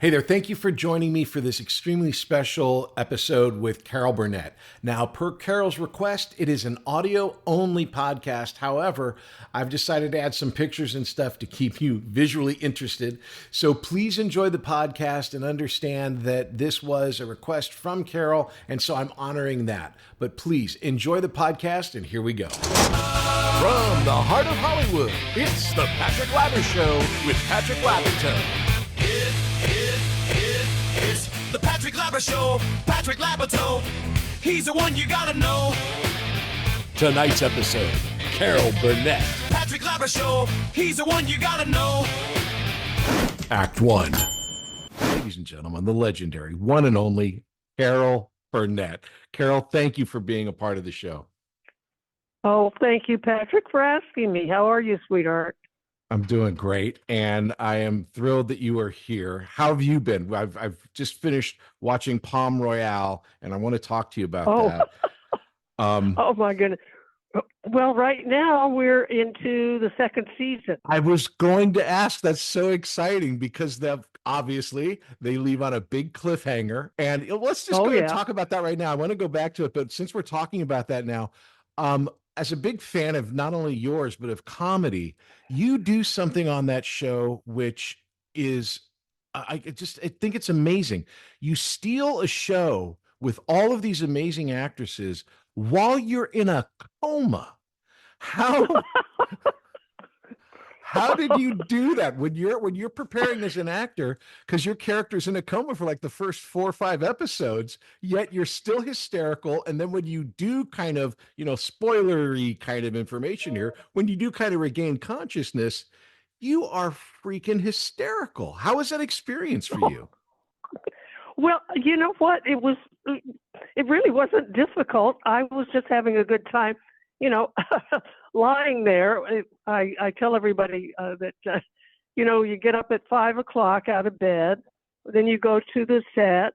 Hey there, thank you for joining me for this extremely special episode with Carol Burnett. Now, per Carol's request, it is an audio-only podcast. However, I've decided to add some pictures and stuff to keep you visually interested. So please enjoy the podcast and understand that this was a request from Carol, and so I'm honoring that. But please enjoy the podcast, and here we go. From the heart of Hollywood, it's the Patrick Labyorteaux Show with Patrick Labyorteaux. It's the Patrick Labyorteaux Show. Patrick Labyorteaux, he's the one you gotta know. Tonight's episode, Carol Burnett. Patrick Labyorteaux Show, he's the one you gotta know. Act 1. Ladies and gentlemen, the legendary, one and only Carol Burnett. Carol, thank you for being a part of the show. Oh, thank you, Patrick, for asking me. How are you, sweetheart? I'm doing great, and I am thrilled that you are here. How have you been? I've just finished watching Palm Royale, and I want to talk to you about that. Oh, my goodness. Well, right now we're into the second season. I was going to ask. That's so exciting because obviously they leave on a big cliffhanger, and let's just talk about that right now. I want to go back to it, but since we're talking about that now, as a big fan of not only yours, but of comedy, you do something on that show, which is, I think it's amazing. You steal a show with all of these amazing actresses while you're in a coma. How did you do that when you're preparing as an actor, because your character's in a coma for like the first 4 or 5 episodes, yet you're still hysterical. And then when you do kind of, spoilery kind of information here, when you do kind of regain consciousness, you are freaking hysterical. How was that experience for you? Well, you know what? It really wasn't difficult. I was just having a good time, lying there. I tell everybody that, you get up at 5 o'clock out of bed, then you go to the set,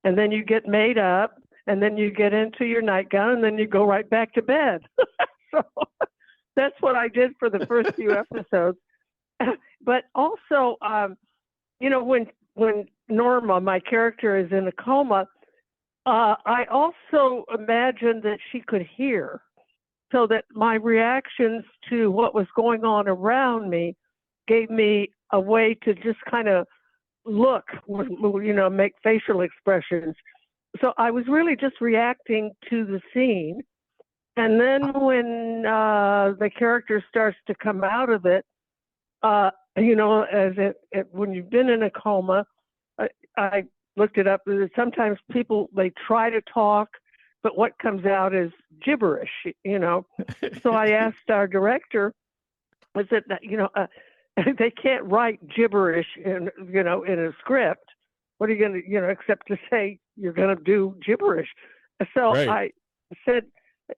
and then you get made up, and then you get into your nightgown, and then you go right back to bed. So that's what I did for the first few episodes. But also, when Norma, my character, is in a coma, I also imagined that she could hear, so that my reactions to what was going on around me gave me a way to just kind of look, make facial expressions. So I was really just reacting to the scene. And then when the character starts to come out of it, when you've been in a coma, I looked it up. Sometimes people, they try to talk, but what comes out is gibberish, So I asked our director, I said, they can't write gibberish in a script. What are you going to, except to say you're going to do gibberish. So right. I said,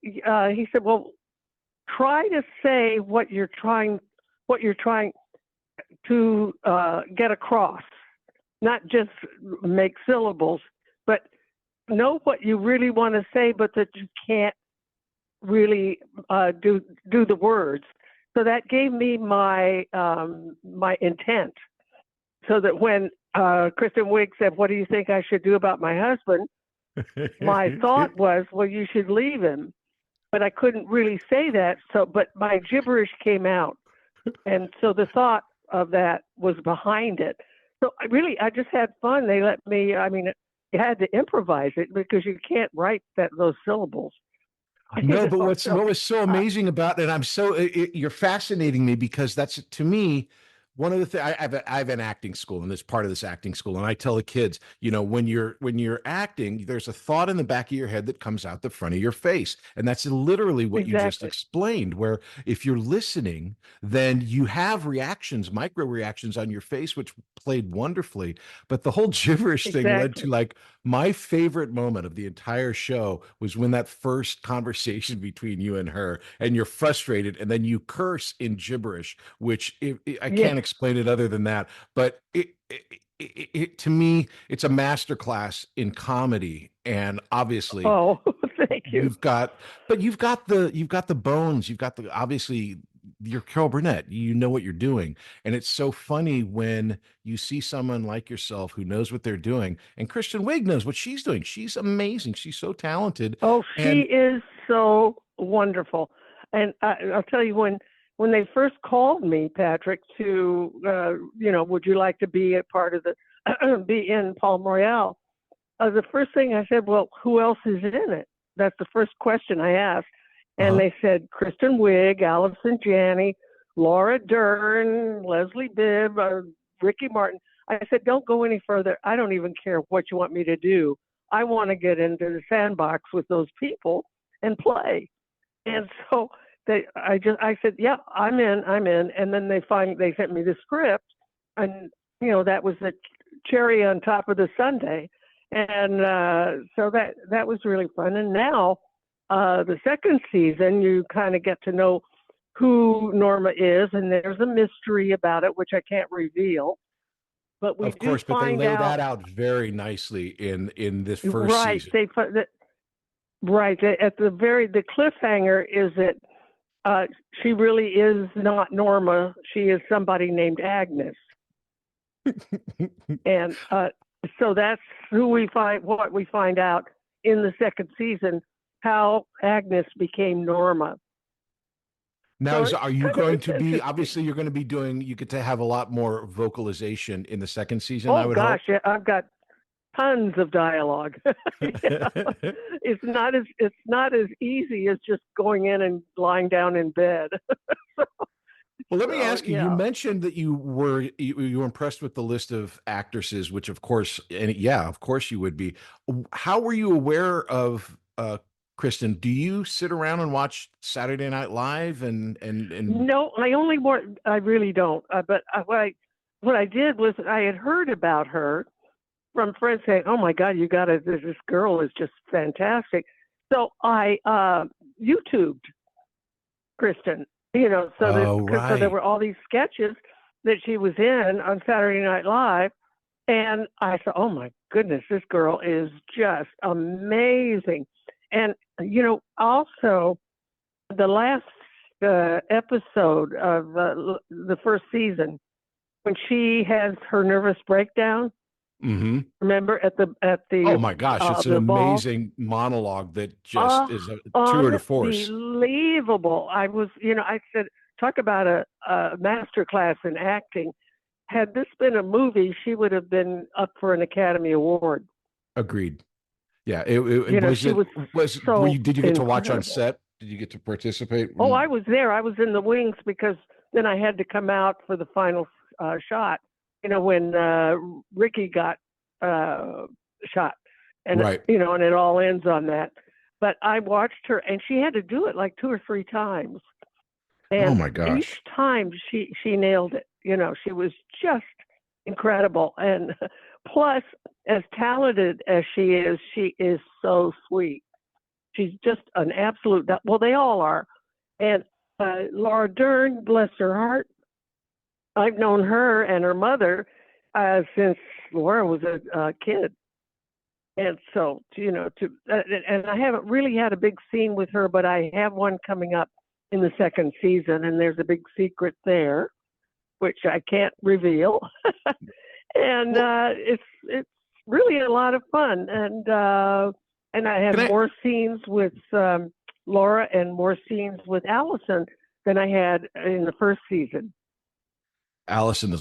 he said, well, try to say what you're trying to get across, not just make syllables, but know what you really want to say, but that you can't really do the words. So that gave me my intent, so that when Kristen Wiig said, "What do you think I should do about my husband?" my thought was, "Well, you should leave him," but I couldn't really say that. But my gibberish came out, and so the thought of that was behind it. So I just had fun. They let me. I mean, you had to improvise it because you can't write those syllables. No, but what was so amazing about it, you're fascinating me, because that's, to me, one of the things. I have an acting school, and this part of this acting school, and I tell the kids, when you're acting, there's a thought in the back of your head that comes out the front of your face, and that's literally what you just explained. Where if you're listening, then you have reactions, micro reactions on your face, which played wonderfully. But the whole gibberish thing led to, like, my favorite moment of the entire show was when that first conversation between you and her, and you're frustrated, and then you curse in gibberish, which I can't explain it other than that. But it to me, it's a masterclass in comedy, and obviously, oh, thank you. You've got the bones. You've got obviously you're Carol Burnett. You know what you're doing. And it's so funny when you see someone like yourself who knows what they're doing. And Kristen Wiig knows what she's doing. She's amazing. She's so talented. Oh, she And is so wonderful. And I'll tell you, when they first called me, Patrick, to would you like to be a part of the be in Palm Royale? The first thing I said, well, who else is in it? That's the first question I asked. And they said Kristen Wiig, Allison Janney, Laura Dern, Leslie Bibb, Ricky Martin. I said, don't go any further. I don't even care what you want me to do. I want to get into the sandbox with those people and play. And so I said, yeah, I'm in. And then they sent me the script, and that was the cherry on top of the sundae. And so that was really fun. And now the second season, you kind of get to know who Norma is, and there's a mystery about it, which I can't reveal. But we of course, but they find lay out, that out very nicely in this first right, season. The cliffhanger is that she really is not Norma. She is somebody named Agnes. And so that's what we find out in the second season, how Agnes became Norma. Now, So are you going to be, interesting. obviously you're going to be you get to have a lot more vocalization in the second season, I Oh would gosh, yeah, I've got tons of dialogue. Yeah. hope. It's not as easy as just going in and lying down in bed. Well, let me ask you, you Yeah. mentioned that you were impressed with the list of actresses, which of course, and yeah, of course you would be. How were you aware of Kristen? Do you sit around and watch Saturday Night Live and No, I really don't. But what I did was I had heard about her from friends saying, "Oh my God, this girl is just fantastic." So I YouTubed Kristen, Oh, so there right. were all these sketches that she was in on Saturday Night Live, and I thought, "Oh my goodness, this girl is just amazing." And also the last episode of the first season, when she has her nervous breakdown. Mm-hmm. Remember at Oh my gosh, it's an the ball? amazing monologue that just is a tour de force. Unbelievable. I said, talk about a master class in acting. Had this been a movie, she would have been up for an Academy Award. Agreed. Yeah, it was She it was was were so you did you get to watch on incredible. set? Did you get to participate? Oh, I was there. I was in the wings because then I had to come out for the final shot. When Ricky got shot, and Right. and it all ends on that. But I watched her, and she had to do it like 2 or 3 times, Oh and my each gosh. time she nailed it. She was just incredible, and plus, as talented as she is so sweet. She's just an absolute. Well, they all are, and Laura Dern, bless her heart. I've known her and her mother since Laura was a kid. And so, and I haven't really had a big scene with her, but I have one coming up in the second season, and there's a big secret there, which I can't reveal. And it's really a lot of fun, and I have Can I more scenes with Laura and more scenes with Allison than I had in the first season. Allison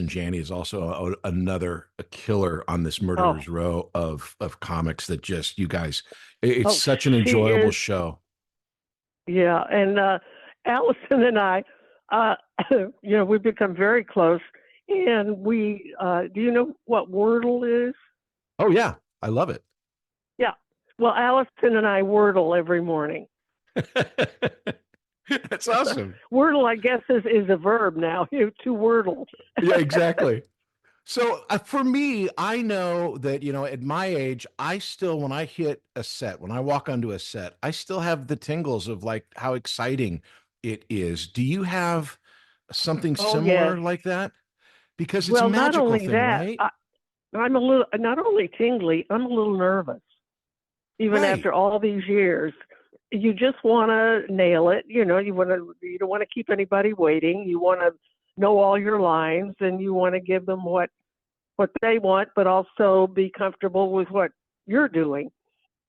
Janney is also another killer on this Oh, murderer's row of comics that just you guys it's oh, such an she enjoyable is. show. Yeah, and Allison and I, we've become very close. And do you know what Wordle is? Oh yeah, I love it. Yeah. Well, Allison and I Wordle every morning. That's awesome. Wordle, I guess, is a verb now. To Wordle. Yeah, exactly. So for me, I know that, at my age, I still, when I hit a set, when I walk onto a set, I still have the tingles of like how exciting it is. Do you have something Oh, yes. similar like that? Because it's a Well, not magical only thing, that, right? I'm not only tingly, I'm a little nervous, even Right. after all these years. you just want to nail it. You don't want to keep anybody waiting. You want to know all your lines, and you want to give them what they want, but also be comfortable with what you're doing.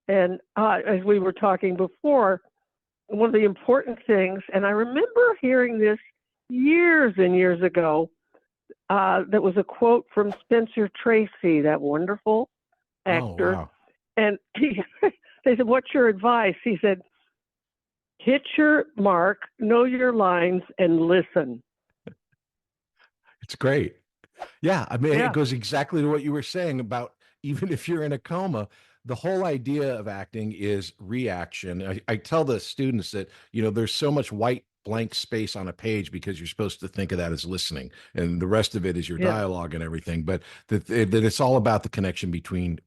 And as we were talking before, one of the important things, and I remember hearing this years and years ago, that was a quote from Spencer Tracy, that wonderful actor. Oh, wow. And they said, "What's your advice?" He said, "Hit your mark, know your lines, and listen." It's great. Yeah, I mean, Yeah. it goes exactly to what you were saying about even if you're in a coma, the whole idea of acting is reaction. I tell the students that, there's so much white blank space on a page because you're supposed to think of that as listening, and the rest of it is your Yeah. dialogue and everything. But that it's all about the connection between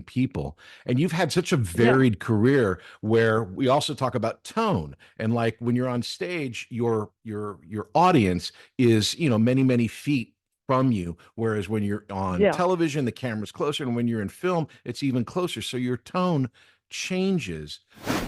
people. And you've had such a varied career where we also talk about tone, and like when you're on stage, your audience is many many feet from you, whereas when you're on Yeah. television the camera's closer, and when you're in film it's even closer, so your tone changes.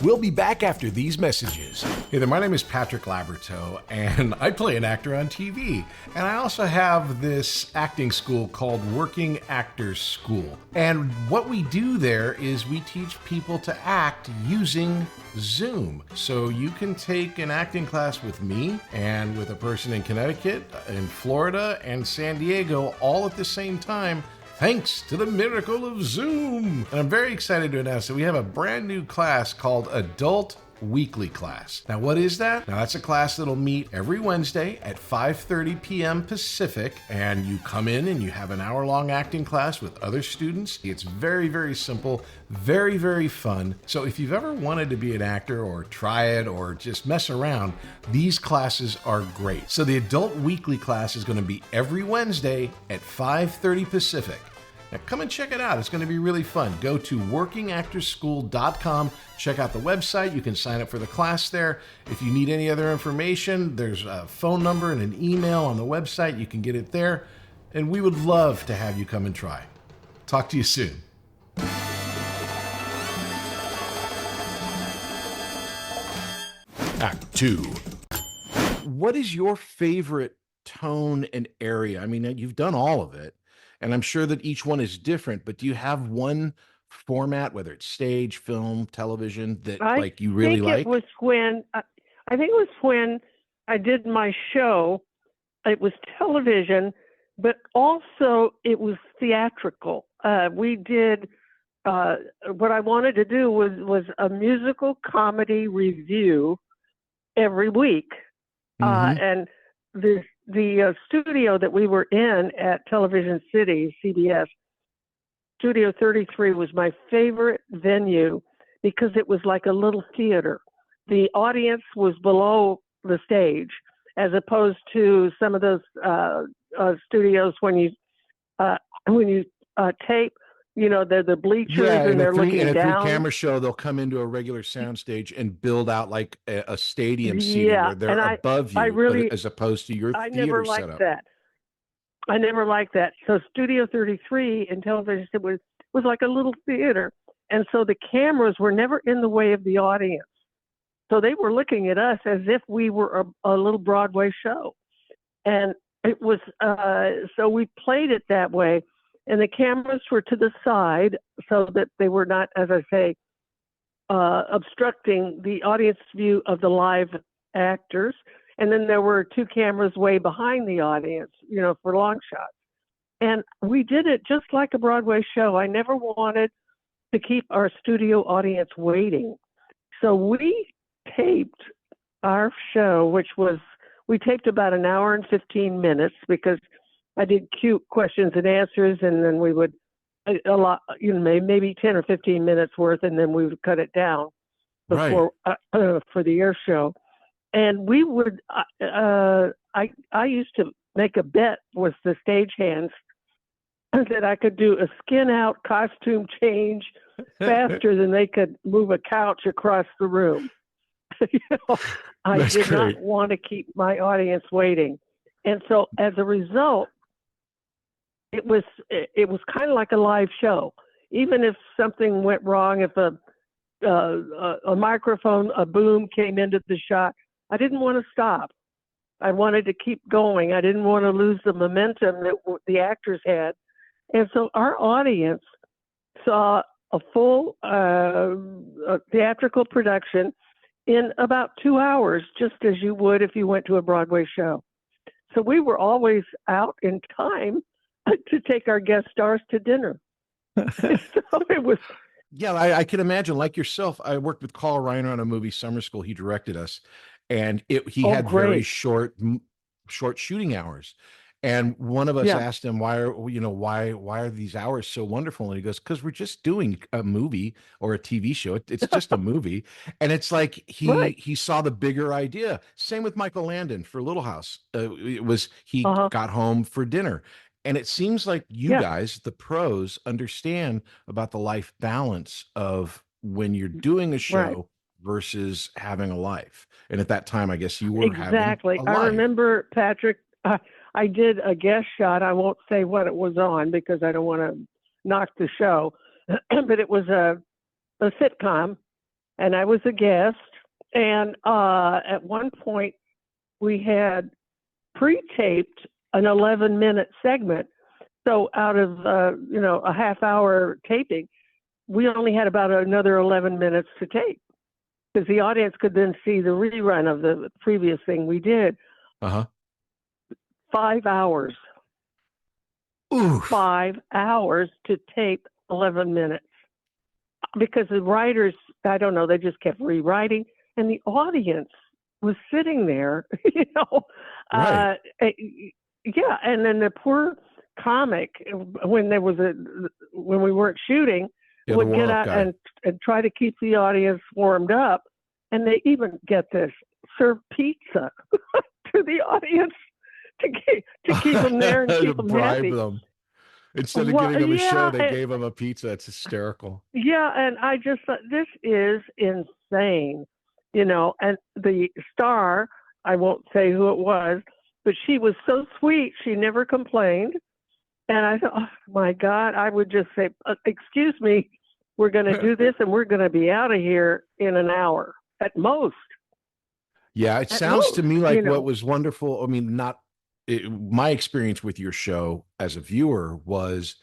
We'll be back after these messages. Hey there, my name is Patrick Labyorteaux, and I play an actor on TV. And I also have this acting school called Working Actors School. And what we do there is we teach people to act using Zoom. So you can take an acting class with me and with a person in Connecticut, in Florida, and San Diego all at the same time, thanks to the miracle of Zoom. And I'm very excited to announce that we have a brand new class called Adult Weekly Class. Now, what is that? Now, that's a class that'll meet every Wednesday at 5:30 p.m. Pacific, and you come in and you have an hour-long acting class with other students. It's very, very simple, very, very fun. So if you've ever wanted to be an actor or try it or just mess around, these classes are great. So the Adult Weekly Class is going to be every Wednesday at 5:30 Pacific. Now come and check it out. It's going to be really fun. Go to workingactorschool.com. Check out the website. You can sign up for the class there. If you need any other information, there's a phone number and an email on the website. You can get it there. And we would love to have you come and try. Talk to you soon. Act 2. What is your favorite tone and area? I mean, you've done all of it, and I'm sure that each one is different, but do you have one format, whether it's stage, film, television, that you really like? I think it was when I did my show. It was television, but also it was theatrical. We did what I wanted to do was a musical comedy review every week, and the studio that we were in at Television City, CBS, Studio 33 was my favorite venue because it was like a little theater. The audience was below the stage, as opposed to some of those studios when you tape. They're the bleachers and they're looking in a down. three-camera show, they'll come into a regular soundstage and build out like a stadium seating where they're above you, as opposed to your theater setup. I never liked that. So Studio 33 in television was like a little theater, and so the cameras were never in the way of the audience. So they were looking at us as if we were a little Broadway show, and it was so we played it that way. And the cameras were to the side so that they were not, as I say, obstructing the audience view of the live actors. And then there were two cameras way behind the audience, for long shots. And we did it just like a Broadway show. I never wanted to keep our studio audience waiting. So we taped our show, we taped about an hour and 15 minutes because I did cute questions and answers, and then we would a lot, maybe 10 or 15 minutes worth, and then we would cut it down before for the air show. And we would, I used to make a bet with the stagehands that I could do a skin out costume change faster than they could move a couch across the room. I did not want to keep my audience waiting, and so as a result, it was kind of like a live show. Even if something went wrong, if a a microphone, a boom came into the shot, I didn't want to stop. I wanted to keep going. I didn't want to lose the momentum that the actors had. And so our audience saw a full theatrical production in about 2 hours, just as you would if you went to a Broadway show. So we were always out in time to take our guest stars to dinner. So it was. Yeah, I can imagine. Like yourself, I worked with Carl Reiner on a movie, Summer School. He directed us, and he had very Great. short shooting hours. And one of us Yeah. asked him, why are these hours so wonderful? And he goes, because we're just doing a movie or a TV show. It's just a movie. And it's like Right. he saw the bigger idea. Same with Michael Landon for Little House. It was he got home for dinner. And it seems like you guys, the pros, understand about the life balance of when you're doing a show versus having a life. And at that time, I guess you were Exactly. having a I life. remember, Patrick, I did a guest shot. I won't say what it was on because I don't want to knock the show, but it was a sitcom, and I was a guest. And at one point, we had pre-taped an 11-minute segment. So out of a half-hour taping, we only had about another 11 minutes to tape because the audience could then see the rerun of the previous thing we did. 5 hours. Oof. 5 hours to tape 11 minutes. Because the writers, I don't know, they just kept rewriting. And the audience was sitting there, Right. Yeah, and then the poor comic, when we weren't shooting, would get out and try to keep the audience warmed up. And they even, get this, serve pizza to the audience to keep them there and keep them happy. Them. Instead of giving them a show, they gave them a pizza. It's hysterical. Yeah, and I just thought, this is insane, and the star, I won't say who it was, but she was so sweet. She never complained. And I thought, oh, my God, I would just say, excuse me, we're going to do this and we're going to be out of here in an hour at most. Yeah, it sounds to me like what was wonderful. I mean, my experience with your show as a viewer was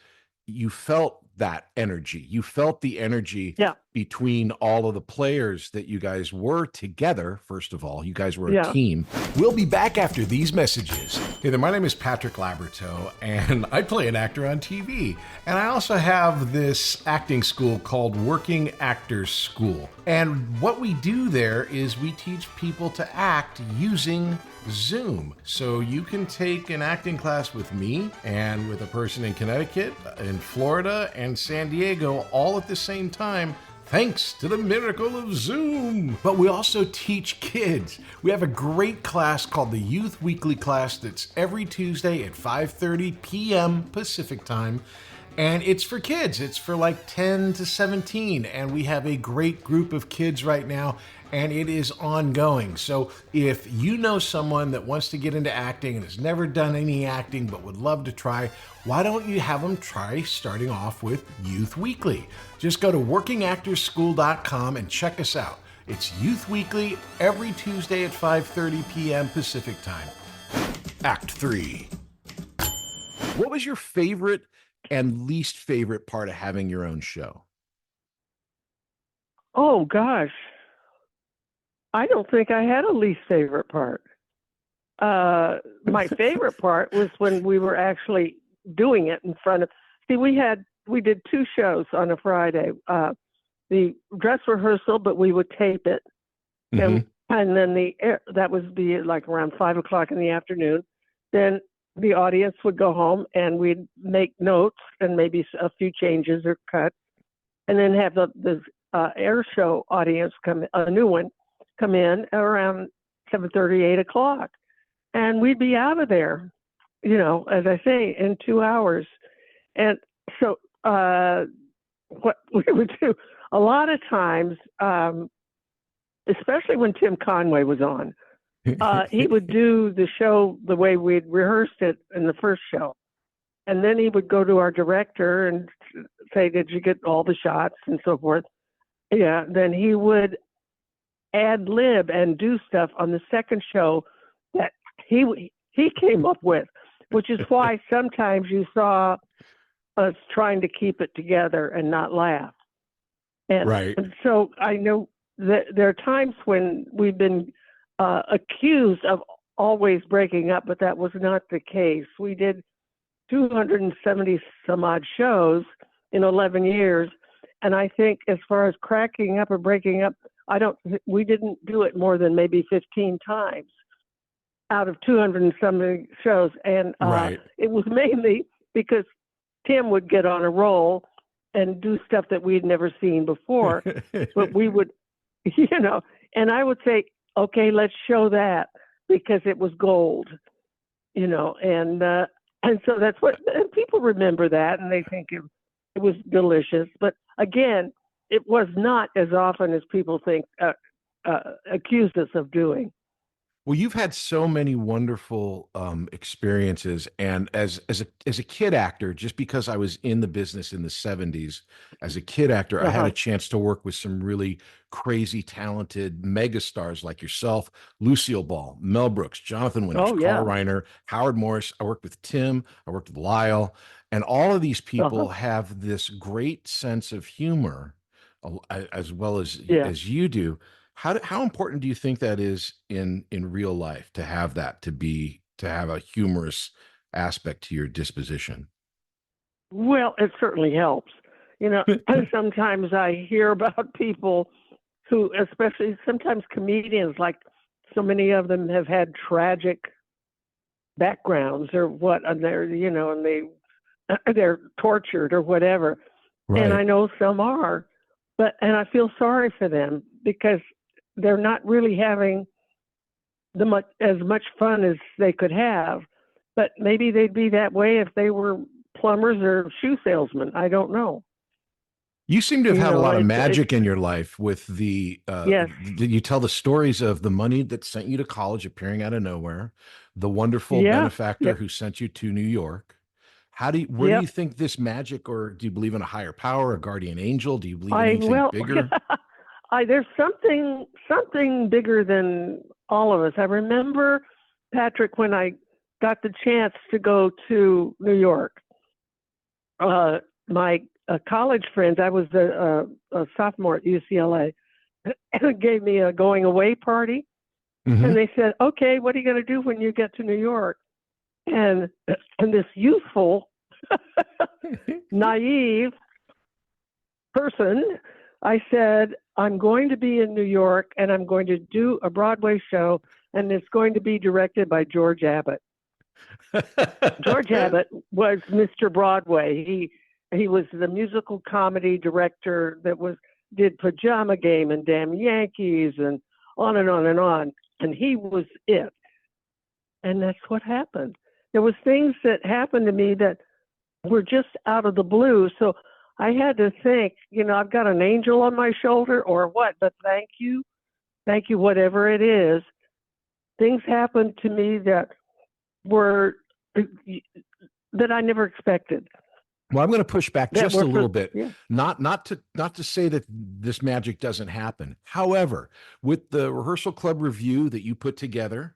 you felt that energy. You felt the energy between all of the players that you guys were together. First of all, you guys were a team. We'll be back after these messages. Hey there, my name is Patrick Labyorteaux, and I play an actor on TV. And I also have this acting school called Working Actors School. And what we do there is we teach people to act using Zoom. So you can take an acting class with me and with a person in Connecticut, in Florida, and San Diego all at the same time, thanks to the miracle of Zoom. But we also teach kids. We have a great class called the Youth Weekly class that's every Tuesday at 5:30 p.m. Pacific time. And it's for kids. It's for like 10 to 17. And we have a great group of kids right now, and it is ongoing. So if you know someone that wants to get into acting and has never done any acting but would love to try, why don't you have them try starting off with Youth Weekly? Just go to workingactorsschool.com and check us out. It's Youth Weekly every Tuesday at 5:30 p.m. Pacific time. Act 3. What was your favorite and least favorite part of having your own show? Oh, gosh. I don't think I had a least favorite part. My favorite part was when we were actually doing it in front of, we did 2 shows on a Friday, the dress rehearsal, but we would tape it. And then that would be like around 5:00 in the afternoon. Then the audience would go home and we'd make notes and maybe a few changes or cuts, and then have the air show audience a new one come in around 7:30, 8:00. And we'd be out of there, as I say, in 2 hours. And so what we would do a lot of times, especially when Tim Conway was on, he would do the show the way we'd rehearsed it in the first show. And then he would go to our director and say, did you get all the shots and so forth? yeah, then he would ad lib and do stuff on the second show that he came up with, which is why sometimes you saw us trying to keep it together and not laugh. Right. And so I know that there are times when we've been accused of always breaking up, but that was not the case. We did 270 some odd shows in 11 years. And I think as far as cracking up or breaking up, we didn't do it more than maybe 15 times out of 200 and something shows. And Right. it was mainly because Tim would get on a roll and do stuff that we'd never seen before. But we would, and I would say, okay, let's show that because it was gold, and so that's what, and people remember that and they think it was delicious. But again, it was not as often as people think, accused us of doing. Well, you've had so many wonderful experiences, and as a kid actor, just because I was in the business in the '70s, as a kid actor, I had a chance to work with some really crazy, talented megastars like yourself, Lucille Ball, Mel Brooks, Jonathan Winters, Carl Reiner, Howard Morris. I worked with Tim, I worked with Lyle, and all of these people have this great sense of humor, as well as you do. How important do you think that is in real life to have that, to have a humorous aspect to your disposition? Well, it certainly helps. Sometimes I hear about people who, especially sometimes comedians, like so many of them have had tragic backgrounds or what, and they're tortured or whatever. Right. And I know some are, and I feel sorry for them because they're not really having as much fun as they could have, but maybe they'd be that way if they were plumbers or shoe salesmen. I don't know. You seem to have had a lot of magic in your life with yes. You tell the stories of the money that sent you to college appearing out of nowhere, the wonderful benefactor who sent you to New York. Where do you think this magic, or do you believe in a higher power, a guardian angel? Do you believe in anything bigger? There's something bigger than all of us. I remember, Patrick, when I got the chance to go to New York, my college friends, I was a sophomore at UCLA, gave me a going away party. Mm-hmm. And they said, okay, what are you going to do when you get to New York? And this youthful, naive person, I said, I'm going to be in New York and I'm going to do a Broadway show, and it's going to be directed by George Abbott. George Abbott was Mr. Broadway. He was the musical comedy director that did Pajama Game and Damn Yankees and on and on and on. And he was it. And that's what happened. There was things that happened to me that were just out of the blue. So I had to think, I've got an angel on my shoulder or what, but thank you, whatever it is. Things happened to me that I never expected. Well, I'm going to push back just a little bit. Yeah. Not to say that this magic doesn't happen. However, with the rehearsal club review that you put together,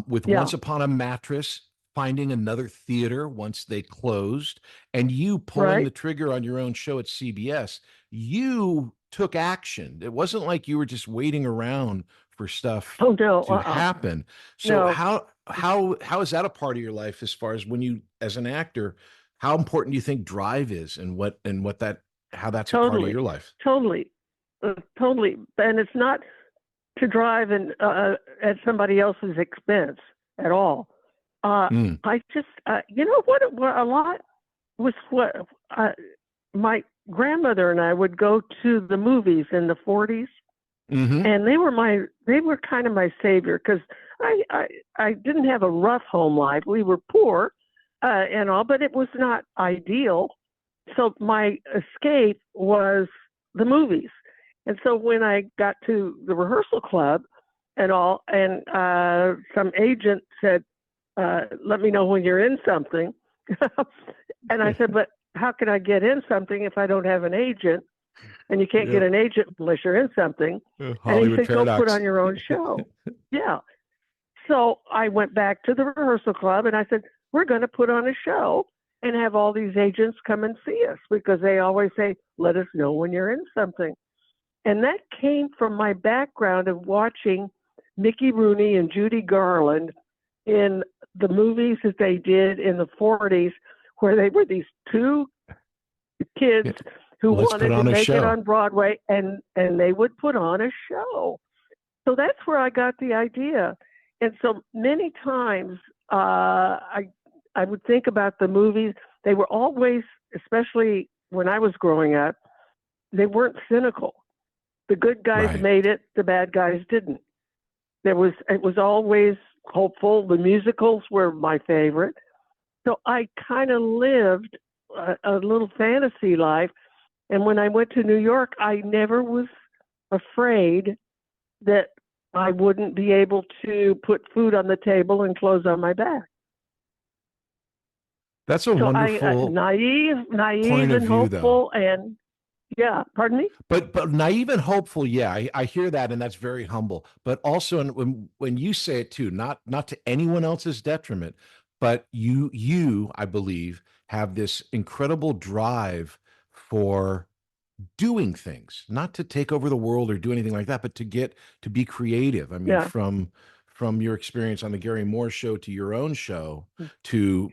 with Once Upon a Mattress, finding another theater once they closed, and you pulling the trigger on your own show at CBS, you took action. It wasn't like you were just waiting around for stuff to happen. So how is that a part of your life, as far as when you, as an actor, how important do you think drive is, and how that's a part of your life? Totally. And it's not to drive at somebody else's expense at all. I just, what a lot was what my grandmother and I would go to the movies in the 40s, and they were kind of my savior, because I didn't have a rough home life. We were poor and all, but it was not ideal. So my escape was the movies. And so when I got to the rehearsal club and all, and some agent said, let me know when you're in something. And I said, but how can I get in something if I don't have an agent? and you can't get an agent unless you're in something. And he Hollywood said, paradox. go put on your own show. Yeah. So I went back to the rehearsal club and I said, we're going to put on a show and have all these agents come and see us, because they always say, let us know when you're in something. And that came from my background of watching Mickey Rooney and Judy Garland in the movies that they did in the 40s, where they were these two kids who wanted to make it on Broadway, and they would put on a show. So that's where I got the idea. And so many times I would think about the movies. They were always, especially when I was growing up, they weren't cynical. The good guys made it, the bad guys didn't. It was always hopeful. The musicals were my favorite. So I kind of lived a little fantasy life. And when I went to New York, I never was afraid that I wouldn't be able to put food on the table and clothes on my back. That's a wonderful naive point of and view, hopeful, though. and yeah, pardon me. But naive and hopeful, yeah, I hear that, and that's very humble. But also, when you say it too, not to anyone else's detriment, but you, I believe, have this incredible drive for doing things, not to take over the world or do anything like that, but to be creative. I mean, from your experience on the Gary Moore show to your own show to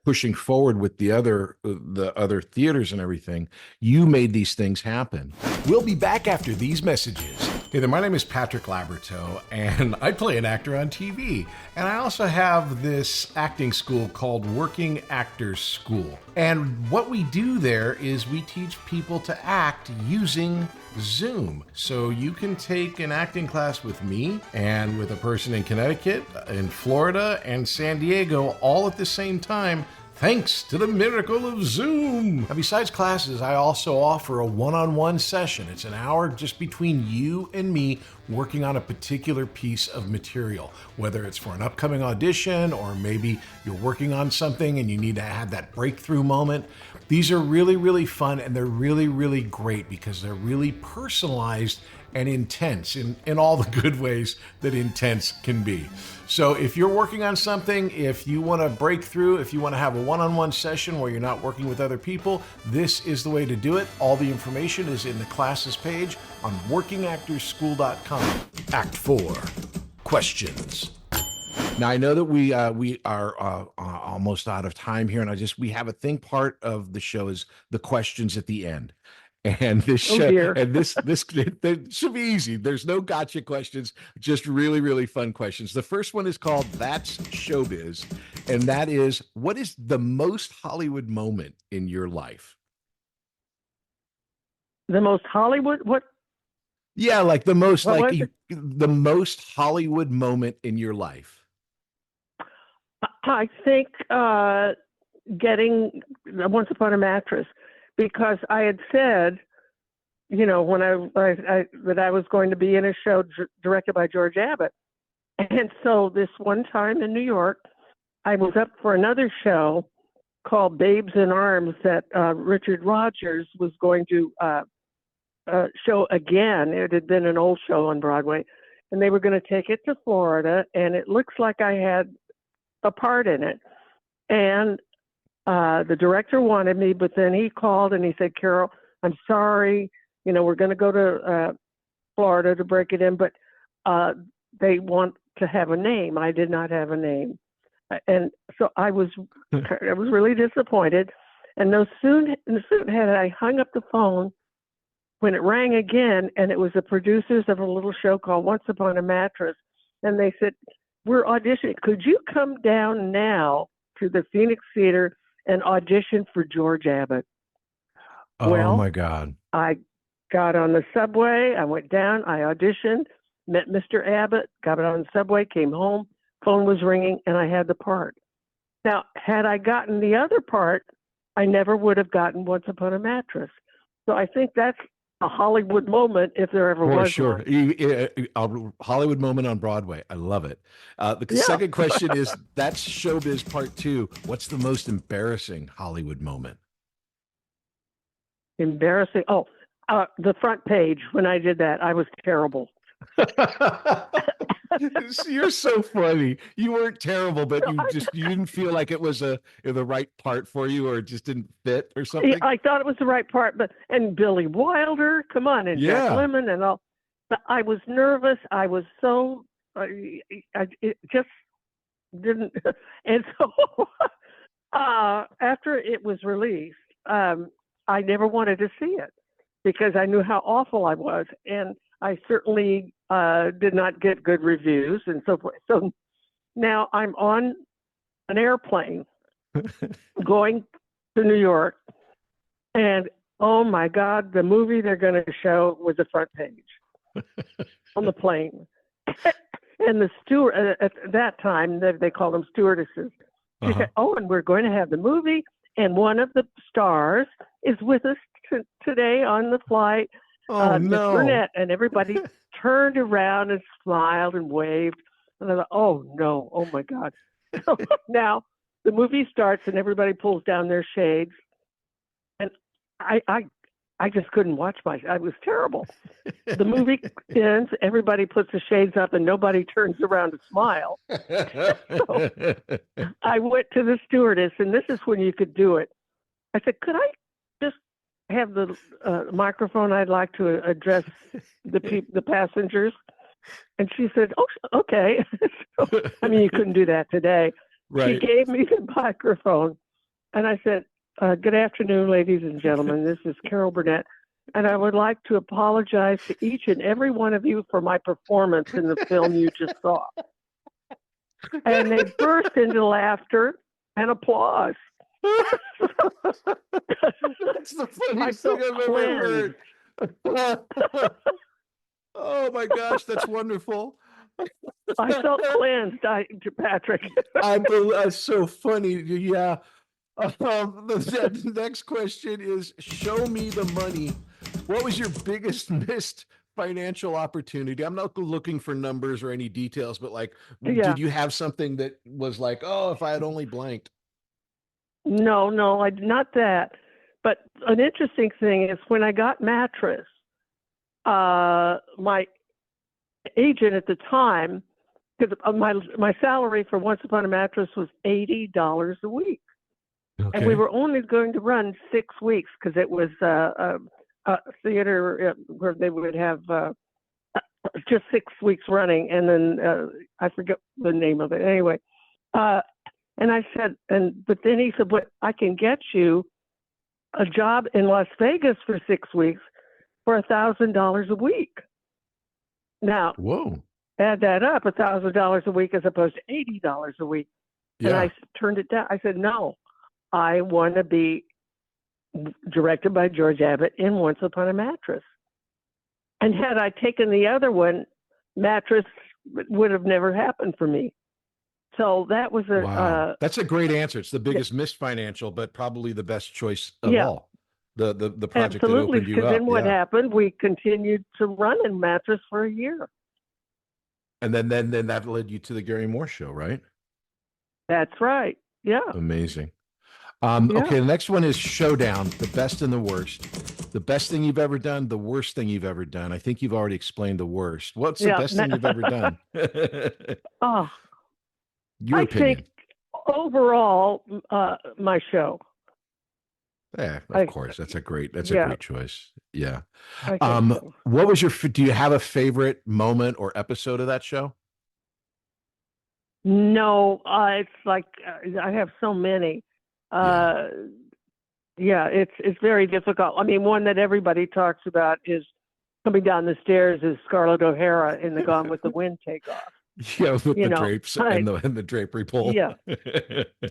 pushing forward with the other theaters and everything, you made these things happen. We'll be back after these messages. Hey there, my name is Patrick Labyorteaux, and I play an actor on TV. And I also have this acting school called Working Actors School. And what we do there is we teach people to act using Zoom. So you can take an acting class with me and with a person in Connecticut, in Florida, and San Diego all at the same time, thanks to the miracle of Zoom. Now, besides classes, I also offer a one-on-one session. It's an hour just between you and me working on a particular piece of material, whether it's for an upcoming audition or maybe you're working on something and you need to have that breakthrough moment. These are really, really fun, and they're really, really great because they're really personalized and intense in all the good ways that intense can be. So if you're working on something, if you want to break through, if you want to have a one-on-one session where you're not working with other people, this is the way to do it. All the information is in the classes page on workingactorsschool.com. Act 4, questions. Now, I know that we are almost out of time here, and we have a thing. Part of the show is the questions at the end. And this show, and this should be easy. There's no gotcha questions, just really, really fun questions. The first one is called That's Showbiz, and that is, what is the most Hollywood moment in your life? The most Hollywood? What? Yeah, like the most, the most Hollywood moment in your life. I think getting Once Upon a Mattress. Because I had said, you know, when I that I was going to be in a show directed by George Abbott. And so this one time in New York, I was up for another show called Babes in Arms that Richard Rodgers was going to show again. It had been an old show on Broadway, and they were going to take it to Florida, and it looks like I had a part in it. And the director wanted me, but then he called and he said, Carol, I'm sorry, you know, we're going to go to Florida to break it in, but they want to have a name. I did not have a name. And so I was really disappointed. And no sooner had I hung up the phone when it rang again, and it was the producers of a little show called Once Upon a Mattress. And they said, we're auditioning. Could you come down now to the Phoenix Theater and audition for George Abbott? Oh, my God. I got on the subway. I went down. I auditioned, met Mr. Abbott, got on the subway, came home, phone was ringing, and I had the part. Now, had I gotten the other part, I never would have gotten Once Upon a Mattress. So I think that's a Hollywood moment, if there ever was sure. one. A Hollywood moment on Broadway. I love it. The second question is, that's Showbiz Part 2. What's the most embarrassing Hollywood moment? Embarrassing? Oh, The front page, when I did that, I was terrible. You're so funny. You weren't terrible, but you didn't feel like it was the right part for you, or it just didn't fit or something. I thought it was the right part, and Billy Wilder, come on, and Jack Yeah. Lemmon and all. But I was nervous. I was so it just didn't. And so after it was released, I never wanted to see it because I knew how awful I was, and I certainly did not get good reviews and so forth. So now I'm on an airplane going to New York, and oh my God, the movie they're going to show was the front page on the plane. And the steward, at that time, they called them stewardesses. She said, "Oh, and we're going to have the movie, and one of the stars is with us today on the flight." Oh, Miss no. Burnett, and everybody turned around and smiled and waved. And I thought, oh, no, oh, my God. So now the movie starts and everybody pulls down their shades. And I just couldn't watch I was terrible. The movie ends, everybody puts the shades up, and nobody turns around to smile. So I went to the stewardess, and this is when you could do it. I said, "Could I just have the microphone? I'd like to address the passengers." And she said, "Oh, okay." So, I mean, you couldn't do that today. Right. She gave me the microphone, and I said, "Good afternoon, ladies and gentlemen. This is Carol Burnett, and I would like to apologize to each and every one of you for my performance in the film you just saw." And they burst into laughter and applause. That's the funniest thing I've ever heard. Oh my gosh, that's wonderful. I felt cleansed, Patrick. That's so funny. Yeah. The next question is, show me the money. What was your biggest missed financial opportunity? I'm not looking for numbers or any details, but like, did you have something that was like, oh, if I had only blanked? No, not that. But an interesting thing is when I got Mattress, my agent at the time, because my salary for Once Upon a Mattress was $80 a week. Okay. And we were only going to run 6 weeks because it was a theater where they would have just 6 weeks running. And then I forget the name of it. Anyway, and I said, but then he said, "But I can get you a job in Las Vegas for 6 weeks for $1,000 a week." Now, whoa, add that up, $1,000 a week as opposed to $80 a week. yeah. And I turned it down. I said, "No, I want to be directed by George Abbott in Once Upon a Mattress." And had I taken the other one, Mattress would have never happened for me. So that was wow. That's a great answer. It's the biggest missed financial, but probably the best choice of all. The project absolutely, that opened you because up. then what happened? We continued to run in Mattress for a year. And then that led you to the Gary Moore Show, right? That's right. Yeah. Amazing. Okay, the next one is Showdown, the best and the worst. The best thing you've ever done, the worst thing you've ever done. I think you've already explained the worst. What's the best thing you've ever done? Oh, Your opinion. think overall, my show. Yeah, of course. That's a great choice. Yeah. So. What was do you have a favorite moment or episode of that show? No, it's like I have so many. It's very difficult. I mean, one that everybody talks about is coming down the stairs is Scarlett O'Hara in the Gone with the Wind takeoff. Yeah, with the drapes and the drapery pole. Yeah.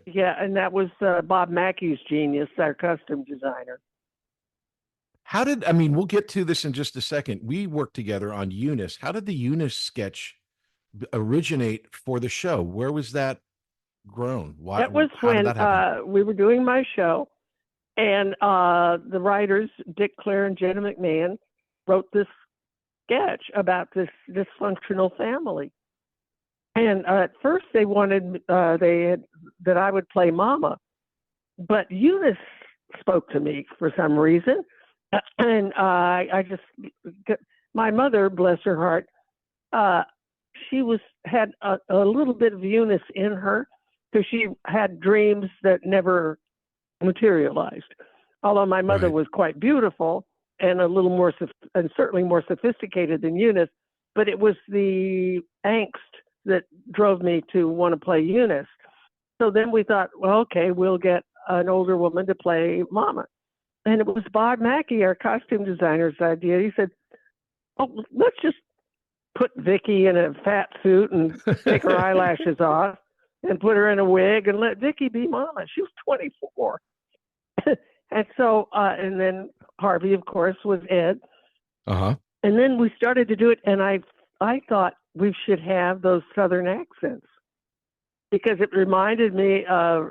Yeah, and that was Bob Mackey's genius, our costume designer. We'll get to this in just a second. We worked together on Eunice. How did the Eunice sketch originate for the show? Where was that grown? Why? That was when we were doing my show, and the writers, Dick Clare and Jenna McMahon, wrote this sketch about this dysfunctional family. And at first they wanted that I would play Mama, but Eunice spoke to me for some reason, And I just, my mother, bless her heart, she had a little bit of Eunice in her because she had dreams that never materialized. Although my mother Right. was quite beautiful and a little more, and certainly more sophisticated than Eunice, but it was the angst that drove me to want to play Eunice. So then we thought, well, okay, we'll get an older woman to play Mama. And it was Bob Mackey, our costume designer's idea. He said, oh, let's just put Vicky in a fat suit and take her eyelashes off and put her in a wig and let Vicky be Mama. She was 24. And so, and then Harvey, of course, was Ed. Uh-huh. And then we started to do it, and I thought we should have those Southern accents because it reminded me of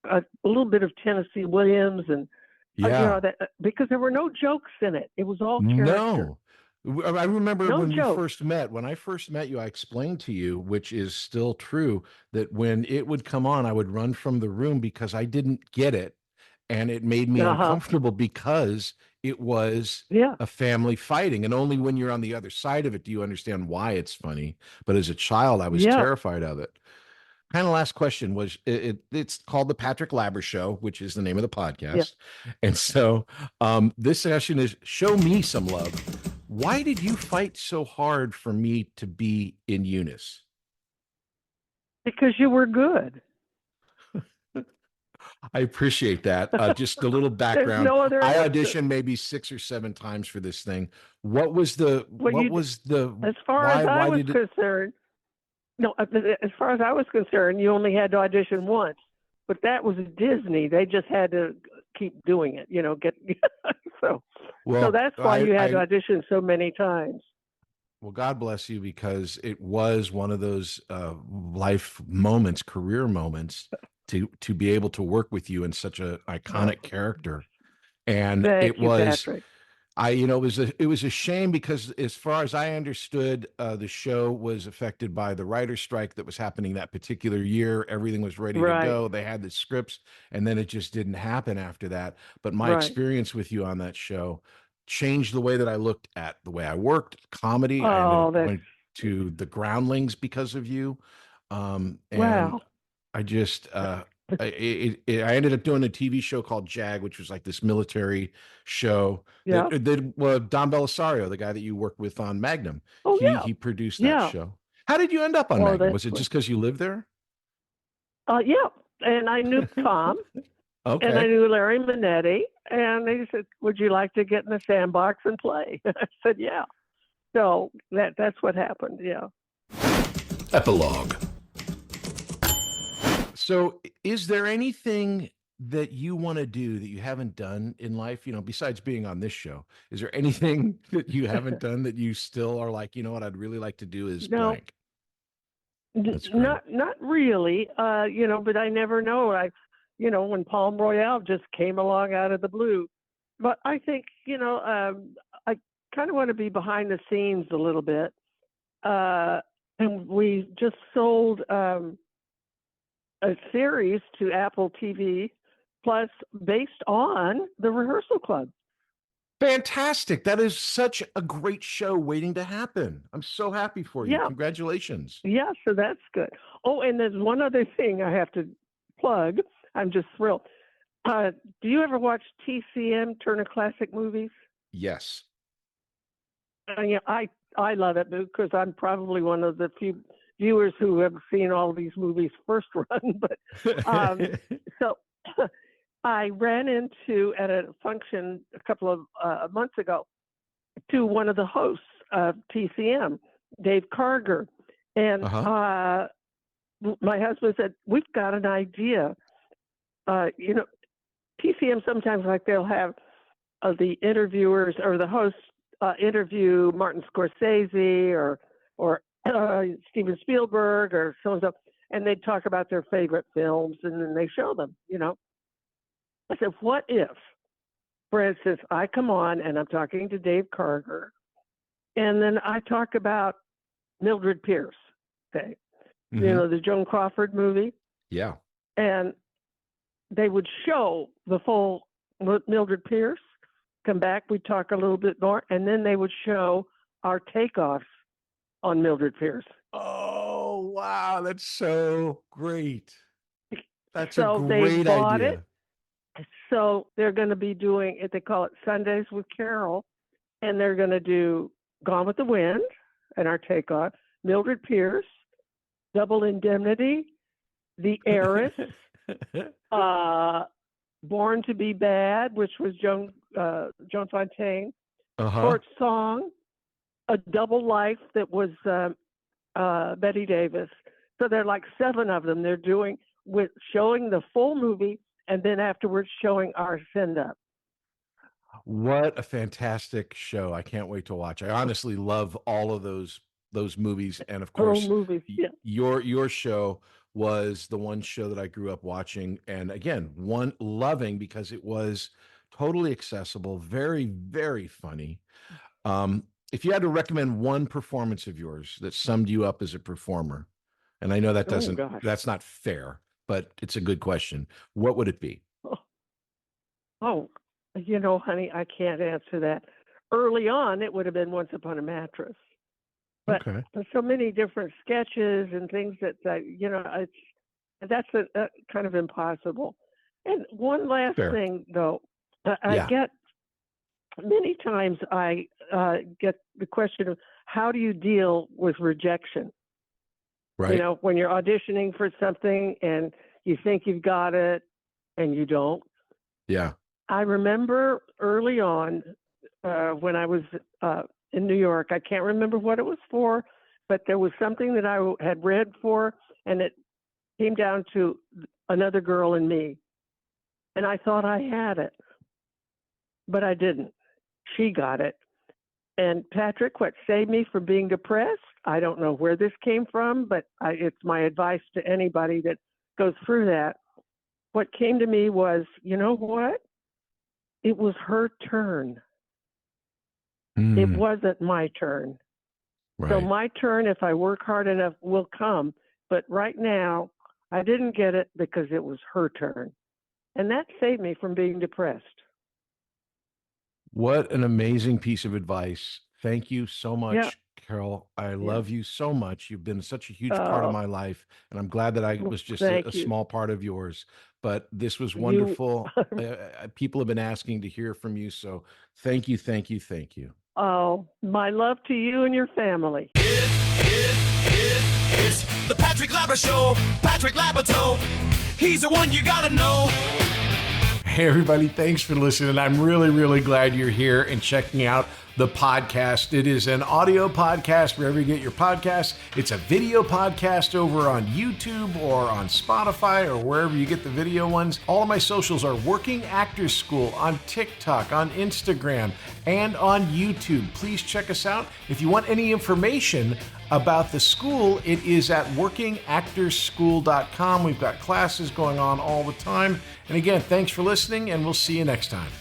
a little bit of Tennessee Williams and Yeah. because there were no jokes in it. It was all character. No. I remember No when we jokes. first met. When I first met you, I explained to you, which is still true, that when it would come on, I would run from the room because I didn't get it. And it made me uncomfortable because it was a family fighting. And only when you're on the other side of it do you understand why it's funny. But as a child, I was terrified of it. Kind of last question was it's called the Patrick Labyorteaux Show, which is the name of the podcast. And so this session is Show Me Some Love. Why did you fight so hard for me to be in Eunice? Because you were good. I appreciate that. Just a little background. No other I answer. auditioned maybe 6 or 7 times for this thing. What was the as far as I was concerned? No, as far as I was concerned, you only had to audition once, but that was Disney. They just had to keep doing it, so that's why you had to audition so many times. Well, God bless you, because it was one of those life moments, career moments, to be able to work with you in such an iconic character. And Thank you, Patrick. It was a shame because as far as I understood, the show was affected by the writer's strike that was happening that particular year. Everything was ready to go. They had the scripts, and then it just didn't happen after that. But my experience with you on that show changed the way that I looked at the way I worked, comedy. I ended up going to the Groundlings because of you. And I just I ended up doing a TV show called Jag, which was like this military show. Don Belisario, the guy that you worked with on Magnum, he produced that show. How did you end up on Magnum? Was it just because you lived there? And I knew Tom. Okay. And I knew Larry Minetti, and they said, "Would you like to get in the sandbox and play?" I said, "Yeah." So that's what happened. Yeah. Epilogue. So, is there anything that you want to do that you haven't done in life? Besides being on this show, is there anything that you haven't done that you still are like, what I'd really like to do is blank? Not really. But I never know. When Palm Royale just came along out of the blue. But I think, I kind of want to be behind the scenes a little bit. And we just sold a series to Apple TV Plus based on the Rehearsal Club. Fantastic. That is such a great show waiting to happen. I'm so happy for you. Congratulations. Yeah, so that's good. Oh, and there's one other thing I have to plug. I'm just thrilled. Do you ever watch TCM, Turner Classic Movies? Yes. I love it because I'm probably one of the few viewers who have seen all these movies first run. But so I ran into at a function a couple of months ago to one of the hosts of TCM, Dave Karger, and my husband said, "We've got an idea." TCM sometimes they'll have the interviewers or the hosts interview Martin Scorsese or Steven Spielberg or so and so, and they'd talk about their favorite films and then they show them. I said, what if, for instance, I come on and I'm talking to Dave Karger, and then I talk about Mildred Pierce, okay, the Joan Crawford movie, and they would show the full Mildred Pierce come back, we'd talk a little bit more, and then they would show our takeoffs on Mildred Pierce. Oh, wow. That's so great. That's a So they great bought idea. it. So they're going to be doing it. They call it Sundays with Carol, and they're going to do Gone with the Wind and our takeoff, Mildred Pierce, Double Indemnity, The Heiress, Born to Be Bad, which was Joan Fontaine, Uh-huh. Court Song, A Double Life that was Betty Davis. So there are like 7 of them. They're doing with showing the full movie and then afterwards showing our send up. What a fantastic show. I can't wait to watch. I honestly love all of those movies. And of course, Full movies. Yeah. your show was the one show that I grew up watching. And again, loving because it was totally accessible, very, very funny. If you had to recommend one performance of yours that summed you up as a performer, and I know that that's not fair, but it's a good question. What would it be? Oh, honey, I can't answer that. Early on, it would have been Once Upon a Mattress. But Okay. there's so many different sketches and things that's kind of impossible. And one last Fair. thing, though, I get many times I get the question of how do you deal with rejection? Right. When you're auditioning for something and you think you've got it and you don't. Yeah. I remember early on when I was in New York, I can't remember what it was for, but there was something that I had read for, and it came down to Another Girl and Me. And I thought I had it, but I didn't. She got it. And Patrick, what saved me from being depressed, I don't know where this came from, but it's my advice to anybody that goes through that. What came to me was, you know what? It was her turn. It wasn't my turn. Right. So my turn, if I work hard enough, will come. But right now, I didn't get it because it was her turn. And that saved me from being depressed. What an amazing piece of advice. Thank you so much, Yeah. Carol. I love you so much. You've been such a huge part of my life, and I'm glad that I was just a small part of yours. But this was wonderful. People have been asking to hear from you, so thank you, thank you, thank you. Oh, my love to you and your family. It's the Patrick Labyorteaux Show. Patrick Labyorteaux. He's the one you gotta know. Hey, everybody, thanks for listening. I'm really, really glad you're here and checking out the podcast. It is an audio podcast wherever you get your podcasts. It's a video podcast over on YouTube or on Spotify or wherever you get the video ones. All of my socials are Working Actors School on TikTok, on Instagram, and on YouTube. Please check us out. If you want any information about the school, it is at workingactorsschool.com. We've got classes going on all the time. And again, thanks for listening, and we'll see you next time.